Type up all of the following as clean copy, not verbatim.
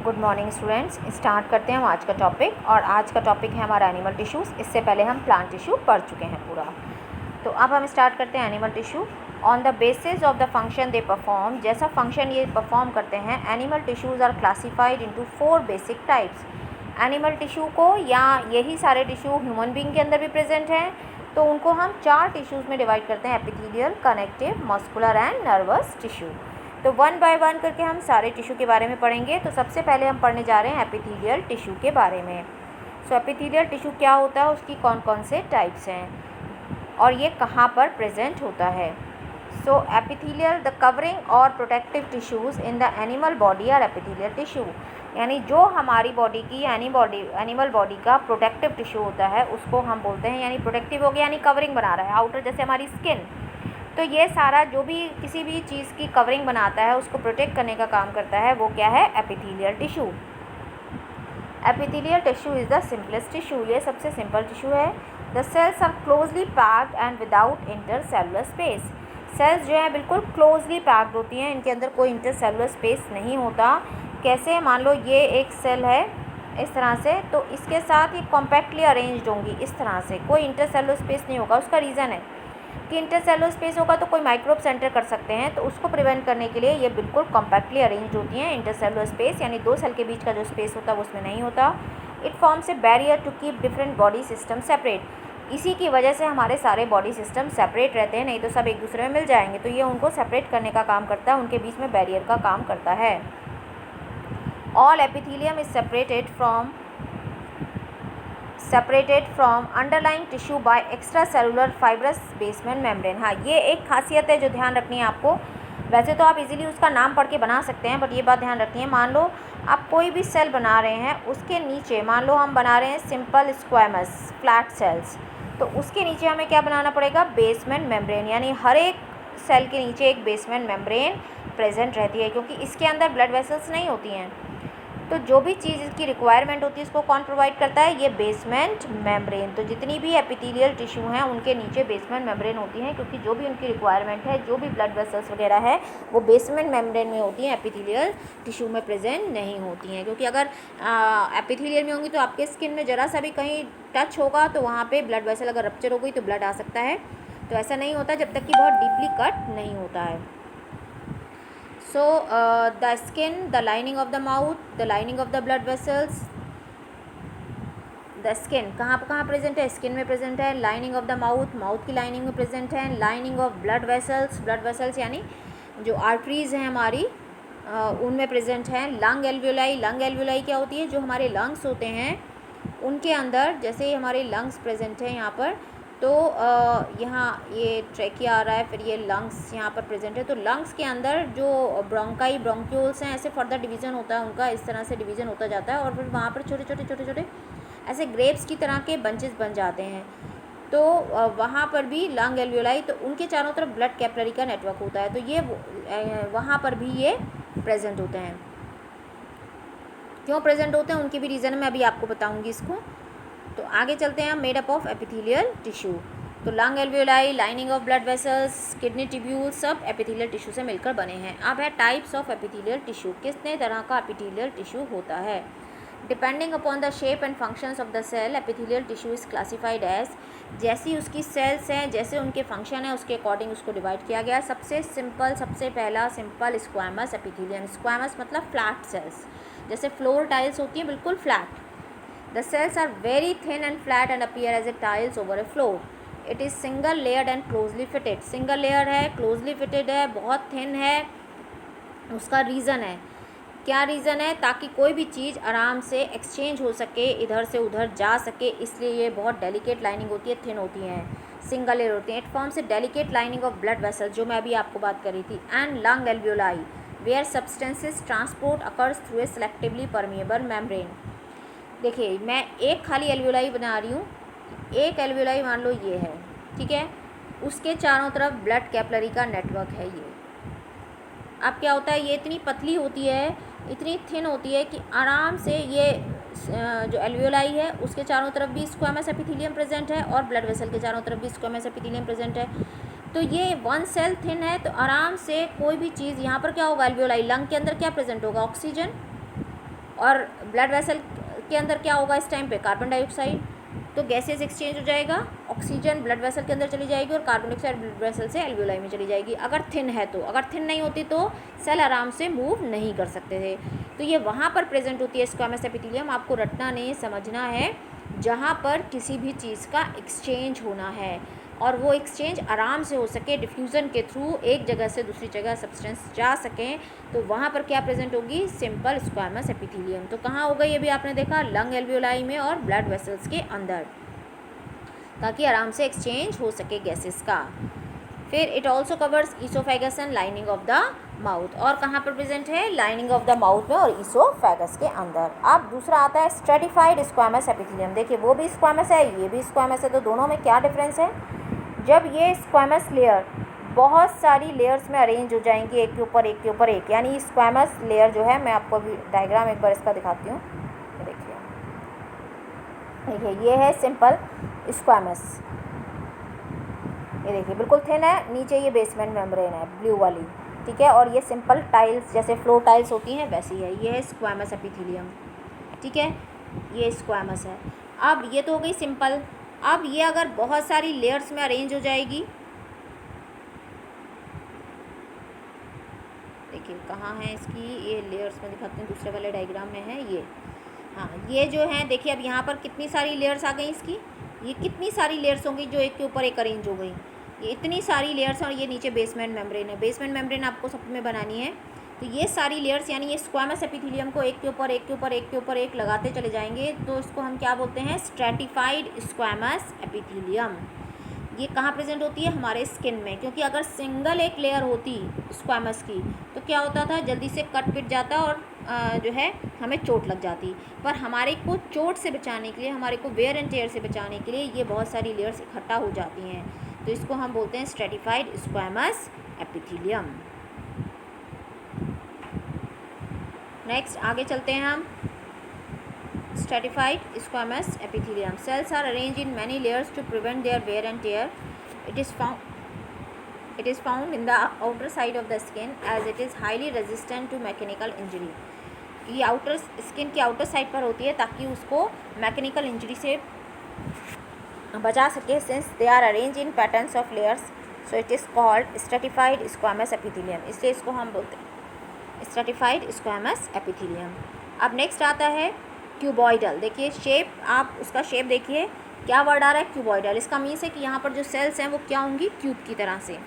Good morning students. Start करते हैं हम आज का टॉपिक। और आज का टॉपिक है हमारा एनिमल टिश्यूज़। इससे पहले हम प्लांट टिश्यू पढ़ चुके हैं पूरा। तो अब हम स्टार्ट करते हैं animal tissue. On the basis of the function they perform, जैसा फंक्शन ये परफॉर्म करते हैं, animal tissues are classified into 4 basic types. Animal tissue को, या यही सारे टिश्यू ह्यूमन बीइंग के अंदर भी प्रेजेंट हैं, तो उनको हम 4 टिश्यूज़ में डिवाइड करते हैं: epithelial, connective, muscular and nervous tissue. तो वन बाय वन करके हम सारे टिश्यू के बारे में पढ़ेंगे। तो सबसे पहले हम पढ़ने जा रहे हैं एपिथेलियल टिश्यू के बारे में। सो एपिथेलियल टिश्यू क्या होता है, उसकी कौन कौन से टाइप्स हैं और ये कहाँ पर प्रेजेंट होता है। सो एपिथेलियल, द कवरिंग और protective tissues in the animal body are epithelial tissue. यानी जो हमारी बॉडी की एनिमल बॉडी का प्रोटेक्टिव टिश्यू होता है उसको हम बोलते हैं, यानी प्रोटेक्टिव हो गया यानी कवरिंग बना रहा है आउटर, जैसे हमारी स्किन। तो ये सारा जो भी किसी भी चीज़ की कवरिंग बनाता है, उसको प्रोटेक्ट करने का काम करता है, वो क्या है? Epithelial tissue. Epithelial tissue is the simplest tissue. ये सबसे सिंपल टिश्यू है। The cells are closely packed and without intercellular space. Cells जो है बिल्कुल क्लोजली पैक्ड होती हैं, इनके अंदर कोई इंटरसेलुलर स्पेस नहीं होता। कैसे? मान लो ये एक सेल है इस तरह से, तो इसके साथ ये कॉम्पैक्टली अरेंज्ड होंगी इस तरह से, कोई इंटरसेलुलर स्पेस नहीं होगा। उसका रीज़न है कि इंटरसेलुलर स्पेस होगा तो कोई माइक्रोब सेंटर कर सकते हैं, तो उसको प्रिवेंट करने के लिए ये बिल्कुल कॉम्पैक्टली अरेंज होती हैं। इंटरसेलुलर स्पेस यानी दो सेल के बीच का जो स्पेस होता है वो उसमें नहीं होता। It forms a barrier to keep different body system separate. इसी की वजह से हमारे सारे बॉडी सिस्टम सेपरेट रहते हैं, नहीं तो सब एक दूसरे में मिल जाएंगे। तो ये उनको सेपरेट करने का काम करता है, उनके बीच में बैरियर का काम करता है। All epithelium is separated from underlying tissue bye extra cellular fibrous basement membrane. हाँ, ये एक खासियत है जो ध्यान रखनी है आपको। वैसे तो आप इजीली उसका नाम पढ़ के बना सकते हैं, बट ये बात ध्यान रखनी है। मान लो आप कोई भी सेल बना रहे हैं, उसके नीचे मान लो हम बना रहे हैं सिंपल स्क्वैमस फ्लैट सेल्स, तो उसके नीचे हमें क्या बनाना पड़ेगा? Basement membrane. यानी हर एक सेल के नीचे एक बेसमेंट मेम्ब्रेन प्रेजेंट रहती है, क्योंकि इसके अंदर ब्लड वेसल्स नहीं होती हैं। तो जो भी चीज़ इसकी रिक्वायरमेंट होती है इसको कौन प्रोवाइड करता है? ये बेसमेंट मेम्ब्रेन। तो जितनी भी एपिथेलियल टिश्यू हैं उनके नीचे बेसमेंट मेम्ब्रेन होती हैं, क्योंकि जो भी उनकी रिक्वायरमेंट है, जो भी ब्लड वेसल्स वगैरह है, वो बेसमेंट मेम्ब्रेन में होती हैं, एपिथेलियल टिश्यू में प्रेजेंट नहीं होती हैं। क्योंकि अगर एपिथेलियल में होंगी तो आपके स्किन में ज़रा सा भी कहीं टच होगा तो वहाँ पर ब्लड वेसल अगर रप्चर हो गई तो ब्लड आ सकता है। तो ऐसा नहीं होता जब तक कि बहुत डीपली कट नहीं होता है। So the skin, the lining of the mouth, the lining of the blood vessels, the skin कहाँ प्रेजेंट है? स्किन में प्रेजेंट है। Lining of the mouth, mouth की लाइनिंग में प्रेजेंट है। लाइनिंग ऑफ ब्लड वेसल्स यानी जो आर्टरीज़ हैं हमारी उनमें प्रेजेंट हैं। लंग एल्वियोलाई क्या होती है? जो हमारे लंग्स होते हैं उनके अंदर, जैसे हमारे लंग्स प्रेजेंट हैं यहाँ पर, तो यहाँ ये ट्रैकिया आ रहा है, फिर ये लंग्स यहाँ पर प्रेजेंट है। तो लंग्स के अंदर जो ब्रोंक्यूल्स हैं, ऐसे फर्दर डिवीज़न होता है उनका, इस तरह से डिवीज़न होता जाता है, और फिर वहाँ पर छोटे छोटे ऐसे ग्रेप्स की तरह के बंचेस बन जाते हैं। तो वहाँ पर भी लंग एल्वियोलाई, तो उनके चारों तरफ ब्लड कैपिलरी का नेटवर्क होता है, तो ये वहाँ पर भी ये प्रेजेंट होते हैं। क्यों प्रेजेंट होते हैं उनकी भी रीज़न मैं अभी आपको बताऊँगी इसको। तो आगे चलते हैं हम। Made up of epithelial tissue. तो lung alveoli, lining of blood vessels, kidney tubule, सब एपिथेलियल टिश्यू से मिलकर बने हैं। अब है टाइप्स ऑफ एपिथेलियल टिश्यू। कितने तरह का एपिथेलियल टिश्यू होता है? Depending upon the shape and functions of the cell, epithelial tissue is classified as, जैसी उसकी सेल्स हैं, जैसे उनके फंक्शन है, उसके अकॉर्डिंग उसको डिवाइड किया गया। सबसे पहला सिंपल स्क्वैमस एपिथेलियम। स्क्वैमस मतलब फ्लैट सेल्स, जैसे फ्लोर टाइल्स होती हैं बिल्कुल flat. The cells are very thin and flat and appear as a tiles over a floor. It is single layered and closely fitted. Single layer है, closely fitted है, बहुत thin है। उसका reason है, क्या रीज़न है? ताकि कोई भी चीज़ आराम से एक्सचेंज हो सके, इधर से उधर जा सके, इसलिए ये बहुत डेलिकेट लाइनिंग होती है, थिन होती हैं, सिंगल लेयर होती हैं। It forms a delicate lining of blood vessel, जो मैं अभी आपको बात कर रही थी। And lung alveoli where substances transport occurs through a selectively permeable membrane. देखिए, मैं एक खाली एल्वियोलाई बना रही हूँ। एक एल्वियोलाई मान लो ये है, ठीक है, उसके चारों तरफ ब्लड कैपिलरी का नेटवर्क है ये। अब क्या होता है, ये इतनी पतली होती है, इतनी थिन होती है कि आराम से ये जो एल्वियोलाई है उसके चारों तरफ भी स्क्वैमस एपिथेलियम प्रेजेंट है, और ब्लड वेसल के चारों तरफ भी स्क्वैमस एपिथेलियम प्रेजेंट है। तो ये वन सेल थिन है, तो आराम से कोई भी चीज़ यहाँ पर क्या होगा? एल्वियोलाई, लंग के अंदर क्या प्रेजेंट होगा? ऑक्सीजन। और ब्लड वेसल के अंदर क्या होगा इस टाइम पे, कार्बन डाइऑक्साइड, तो गैसेस एक्सचेंज हो जाएगा, ऑक्सीजन ब्लड वेसल के अंदर चली जाएगी और कार्बन डाइऑक्साइड ब्लड वेसल से एल्वियोलाई में चली जाएगी। अगर थिन है तो, अगर थिन नहीं होती तो सेल आराम से मूव नहीं कर सकते थे। तो ये वहाँ पर प्रेजेंट होती है स्क्वामस एपिथेलियम, आपको रटना नहीं, समझना है, जहाँ पर किसी भी चीज़ का एक्सचेंज होना है और वो एक्सचेंज आराम से हो सके, डिफ्यूज़न के थ्रू एक जगह से दूसरी जगह सब्सटेंस जा सकें, तो वहाँ पर क्या प्रेजेंट होगी, सिंपल स्क्वामस एपिथेलियम। तो कहाँ होगा ये भी आपने देखा, लंग एल्वियोलाई में और ब्लड वेसल्स के अंदर, ताकि आराम से एक्सचेंज हो सके गैसेस का। फिर it also covers oesophagus and lining of the mouth, और कहाँ पर प्रेजेंट है, लाइनिंग ऑफ द माउथ में और ईसोफेगस के अंदर। अब दूसरा आता है स्ट्रेटिफाइड स्क्वामस एपिथेलियम। देखिए वो भी स्क्वामस है, ये भी स्क्वामस है, तो दोनों में क्या डिफरेंस है, जब ये स्क्वामस लेयर बहुत सारी लेयर्स में अरेंज हो जाएंगी एक के ऊपर एक के ऊपर एक, यानी स्क्वामस लेयर जो है, मैं आपको अभी डायग्राम एक बार इसका दिखाती हूँ, देखिए देखिए ये है सिंपल स्क्वामस, ये देखिए बिल्कुल थिन है, नीचे ये बेसमेंट मेम्ब्रेन है ब्लू वाली, ठीक है, और ये सिंपल टाइल्स जैसे फ्लोर टाइल्स होती हैं वैसी है, ये है स्क्वामस एपिथेलियम, ठीक है, ये स्क्वामस है। अब ये तो हो गई सिंपल। अब ये अगर बहुत सारी लेयर्स में अरेंज हो जाएगी, देखिए कहाँ है इसकी, ये लेयर्स में दिखाते हैं, दूसरे वाले डायग्राम में है ये, हाँ ये जो है देखिए, अब यहाँ पर कितनी सारी लेयर्स आ गई इसकी, ये कितनी सारी लेयर्स होंगी जो एक के ऊपर एक अरेंज हो गई, ये इतनी सारी लेयर्स, और ये नीचे बेसमेंट मेम्ब्रेन है, बेसमेंट मेम्ब्रेन आपको सब में बनानी है। तो ये सारी लेयर्स यानी ये स्क्वामस एपिथेलियम को एक के ऊपर एक के ऊपर एक के ऊपर एक लगाते चले जाएंगे, तो इसको हम क्या बोलते हैं, स्ट्रेटिफाइड स्क्वामस एपिथेलियम। ये कहाँ प्रेजेंट होती है, हमारे स्किन में, क्योंकि अगर सिंगल एक लेयर होती स्क्वामस की तो क्या होता था, जल्दी से कट पिट जाता और जो है हमें चोट लग जाती। पर हमारे को चोट से बचाने के लिए, हमारे को वेयर एंड टेयर से बचाने के लिए ये बहुत सारी लेयर्स इकट्ठा हो जाती हैं, तो इसको हम बोलते हैं स्ट्रेटिफाइड स्क्वामस एपिथेलियम। नेक्स्ट आगे चलते हैं हम, stratified squamous epithelium. Cells are arranged in many layers to prevent their wear and tear. It is found in the outer side of the skin as it is highly resistant to mechanical injury. ये outer skin की outer side पर होती है ताकि उसको mechanical injury से बचा सके, since they are arrange in patterns of layers, so it is called stratified squamous epithelium, इसलिए इसको हम बोलते हैं स्ट्रेटिफाइड स्क्वामस एपिथेलियम। अब नेक्स्ट आता है क्यूबॉइडल। देखिए शेप, आप उसका शेप देखिए, क्या वर्ड आ रहा है, क्यूबॉइडल। इसका मीन्स है कि यहाँ पर जो सेल्स हैं वो क्या होंगी, क्यूब की तरह से,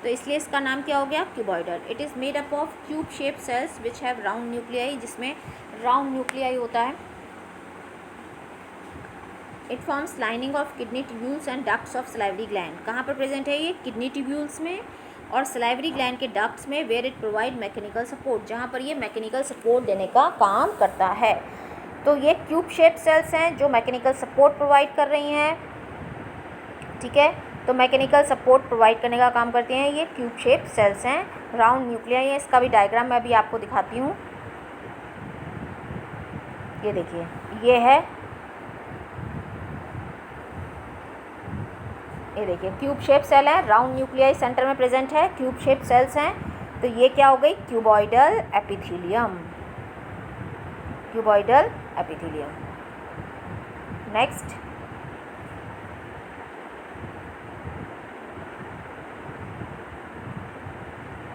तो इसलिए इसका नाम क्या हो गया, cuboidal. It is made up of cube shape cells which have round nuclei, जिसमें राउंड न्यूक्लियाई होता है। It forms lining of kidney tubules and ducts of salivary gland. कहाँ पर प्रेजेंट है ये, किडनी ट्यूब्यूल्स में और सलाइवरी ग्लैंड के डक्ट्स में, where it provide mechanical support, जहाँ पर ये मैकेनिकल सपोर्ट देने का काम करता है। तो ये क्यूब शेप सेल्स हैं जो मैकेनिकल सपोर्ट प्रोवाइड कर रही हैं, ठीक है, तो मैकेनिकल सपोर्ट प्रोवाइड करने का काम करती हैं, ये क्यूब शेप सेल्स हैं, राउंड न्यूक्लियाई है। इसका भी डायग्राम मैं अभी आपको दिखाती हूँ, ये देखिए ये है, ये देखिए क्यूब शेप सेल है, राउंड न्यूक्लियाई सेंटर में प्रेजेंट है, क्यूब शेप सेल्स हैं, तो ये क्या हो गई, cuboidal epithelium, cuboidal epithelium. Next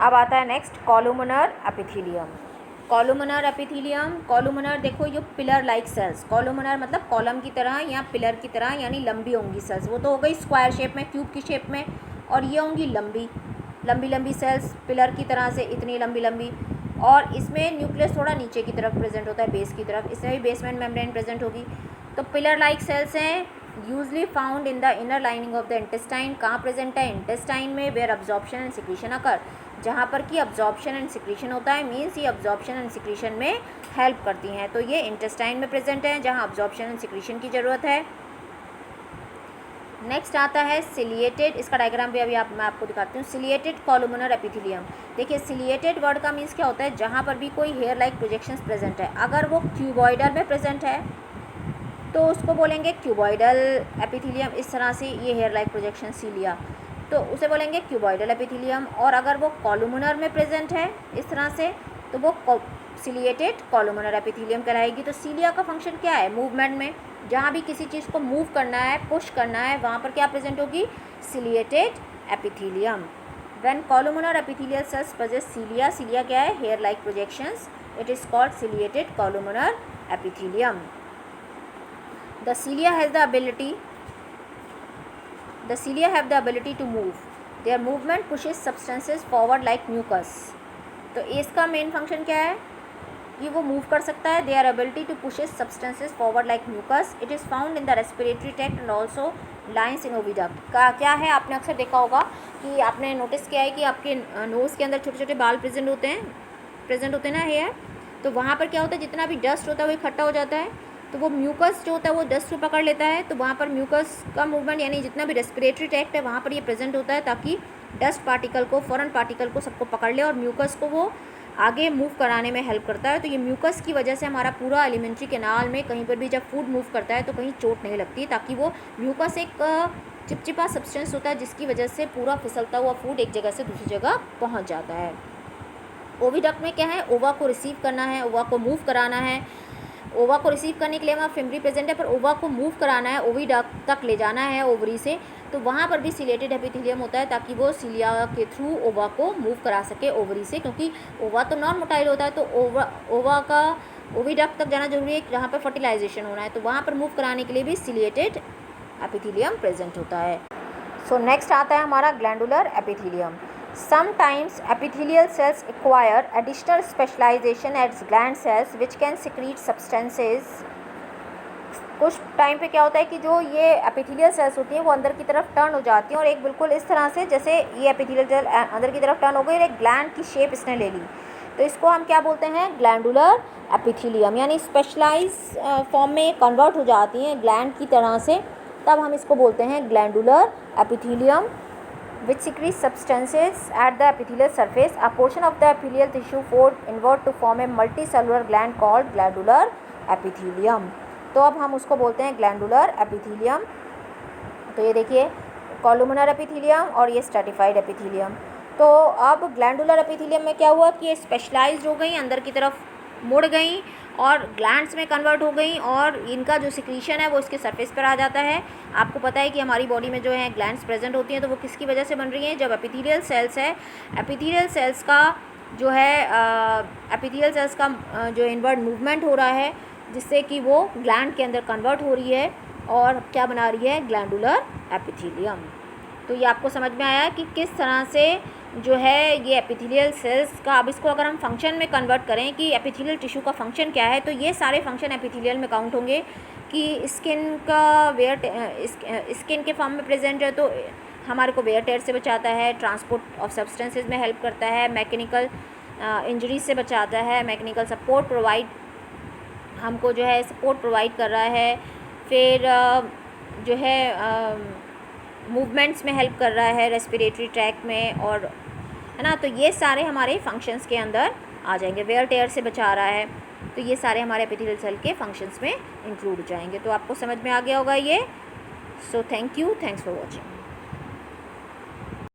अब आता है next columnar epithelium. Columnar epithelium, columnar देखो ये पिलर लाइक सेल्स, कॉलुमनर मतलब कॉलम की तरह या पिलर की तरह, यानी लंबी होंगी सेल्स, वो तो हो गई स्क्वायर शेप में, क्यूब की शेप में, और ये होंगी लंबी लंबी लंबी सेल्स, पिलर की तरह से इतनी लंबी लंबी, और इसमें न्यूक्लियस थोड़ा नीचे की तरफ प्रेजेंट होता है, बेस की तरफ, इसमें भी बेसमेंट मेम्ब्रेन प्रेजेंट होगी। तो पिलर लाइक सेल्स हैं, usually found in the inner lining of the intestine. कहाँ प्रेजेंट है, इंटेस्टाइन में, वेयर अब्जॉर्प्शन एंड सिक्रीशन अकर, जहाँ पर कि अब्जॉर्प्शन एंड सिक्रीशन होता है, मीन्स ये अब्जॉर्प्शन एंड सिक्रीशन में हेल्प करती हैं। तो ये इंटेस्टाइन में प्रेजेंट है जहाँ अब्जॉर्प्शन एंड सिक्रीशन की ज़रूरत है। नेक्स्ट आता है सिलिएटेड, इसका डायग्राम भी अभी मैं आपको दिखाती हूँ। Ciliated columnar epithelium. देखिए सिलिएटेड वर्ड का मीन्स क्या होता है, जहाँ पर भी कोई हेयर लाइक प्रोजेक्शंस प्रेजेंट है, अगर वो क्यूबॉइडल में प्रेजेंट है तो उसको बोलेंगे क्यूबॉइडल एपिथेलियम। इस तरह से ये हेयर लाइक प्रोजेक्शन सीलिया, तो उसे बोलेंगे क्यूबॉइडल एपिथेलियम। और अगर वो कॉलुमनर में प्रेजेंट है इस तरह से, तो वो सिलिएटेड कॉलमनर एपिथेलियम कहलाएगी। तो सीलिया का फंक्शन क्या है? मूवमेंट में, जहाँ भी किसी चीज़ को मूव करना है, पुश करना है, वहाँ पर क्या प्रेजेंट होगी? Ciliated epithelium. When columnar epithelial cells possess cilia, cilia क्या है? Hair like projections, it is called ciliated columnar epithelium. The cilia has the ability to move. Their movement pushes substances forward like mucus. तो इसका main function क्या है? कि वो move कर सकता है। Their ability to pushes substances forward like mucus. It is found in the respiratory tract and also lines in oviduct. का क्या है? आपने अक्सर देखा होगा कि आपने नोटिस किया है कि आपके नोज़ के अंदर छोटे छोटे बाल प्रेजेंट होते हैं ना हेयर। तो वहाँ पर क्या होता है? जितना भी डस्ट होता है वो इकट्ठा हो जाता है, तो वो म्यूकस जो होता है वो डस्ट को पकड़ लेता है। तो वहाँ पर म्यूकस का मूवमेंट, यानी जितना भी रेस्पिरेटरी ट्रैक्ट है वहाँ पर ये प्रेजेंट होता है, ताकि डस्ट पार्टिकल को, फॉरेन पार्टिकल को सबको पकड़ ले और म्यूकस को वो आगे मूव कराने में हेल्प करता है। तो ये म्यूकस की वजह से हमारा पूरा एलिमेंट्री कैनाल में कहीं पर भी जब फूड मूव करता है तो कहीं चोट नहीं लगती, ताकि वो म्यूकस एक चिपचिपा सब्सटेंस होता है जिसकी वजह से पूरा फिसलता हुआ फूड एक जगह से दूसरी जगह पहुँच जाता है। ओविडक्ट में क्या है? ओवा को रिसीव करना है, ओवा को मूव कराना है। ओवा को रिसीव करने के लिए वहाँ फिम्बरी प्रेजेंट है, पर ओवा को मूव कराना है, ओविडक्ट तक ले जाना है ओवरी से, तो वहाँ पर भी सिलेटेड एपिथेलियम होता है, ताकि वो सीलिया के थ्रू ओवा को मूव करा सके ओवरी से, क्योंकि ओवा तो नॉन मोटाइल होता है, तो ओवा का ओविडक्ट तक जाना जरूरी है जहाँ पर फर्टिलाइजेशन होना है, तो वहाँ पर मूव कराने के लिए भी सिलिएटेड एपिथेलियम प्रेजेंट होता है। सो नेक्स्ट आता है हमारा glandular epithelium. Sometimes epithelial cells acquire additional specialization as gland cells which can secrete substances. कुछ टाइम पे क्या होता है कि जो ये एपिथेलियल सेल्स होती हैं वो अंदर की तरफ टर्न हो जाती हैं, और एक बिल्कुल इस तरह से, जैसे ये एपिथेलियल सेल अंदर की तरफ टर्न हो गई और एक ग्लैंड की शेप इसने ले ली, तो इसको हम क्या बोलते हैं? ग्लैंडुलर एपिथेलियम, यानी स्पेशलाइज फॉर्म में कन्वर्ट हो जाती हैं ग्लैंड की तरह से, तब हम इसको बोलते हैं glandular epithelium. which secrete substances at the epithelial surface. A portion of the epithelial tissue fold inward to form a multicellular gland called glandular epithelium. तो अब हम उसको बोलते हैं ग्लैंडुलर एपिथेलियम। तो ये देखिए कॉलमनर एपिथेलियम और ये स्ट्रैटिफाइड एपिथेलियम। तो अब ग्लैंडुलर एपिथेलियम में क्या हुआ कि ये स्पेशलाइज्ड हो गई, अंदर की तरफ मुड़ गई और ग्लैंड्स में कन्वर्ट हो गई, और इनका जो सिक्रीशन है वो इसके सरफेस पर आ जाता है। आपको पता है कि हमारी बॉडी में जो है ग्लैंड्स प्रेजेंट होती हैं, तो वो किसकी वजह से बन रही हैं? जब एपिथेलियल सेल्स है, एपिथेलियल सेल्स का जो है एपिथेलियल सेल्स का जो इनवर्ड मूवमेंट हो रहा है, जिससे कि वो ग्लैंड के अंदर कन्वर्ट हो रही है और क्या बना रही है? Glandular epithelium. तो ये आपको समझ में आया कि किस तरह से जो है ये एपिथेलियल सेल्स का, अब इसको अगर हम फंक्शन में कन्वर्ट करें कि एपिथेलियल टिश्यू का फंक्शन क्या है, तो ये सारे फंक्शन एपिथेलियल में काउंट होंगे कि स्किन का स्किन के फॉर्म में प्रेजेंट है, तो हमारे को वेयर टेयर से बचाता है, ट्रांसपोर्ट ऑफ सब्सटेंसेस में हेल्प करता है, मैकेनिकल इंजरीज से बचाता है, मैकेनिकल सपोर्ट प्रोवाइड हमको जो है सपोर्ट प्रोवाइड कर रहा है, फिर जो है मूवमेंट्स में हेल्प कर रहा है रेस्पिरेटरी ट्रैक में, और है ना। तो ये सारे हमारे फंक्शंस के अंदर आ जाएंगे। वेयर टेयर से बचा रहा है, तो ये सारे हमारे एपिथेलियल सेल के फंक्शंस में इंक्लूड हो जाएंगे। तो आपको समझ में आ गया होगा ये। So thank you, thanks for watching.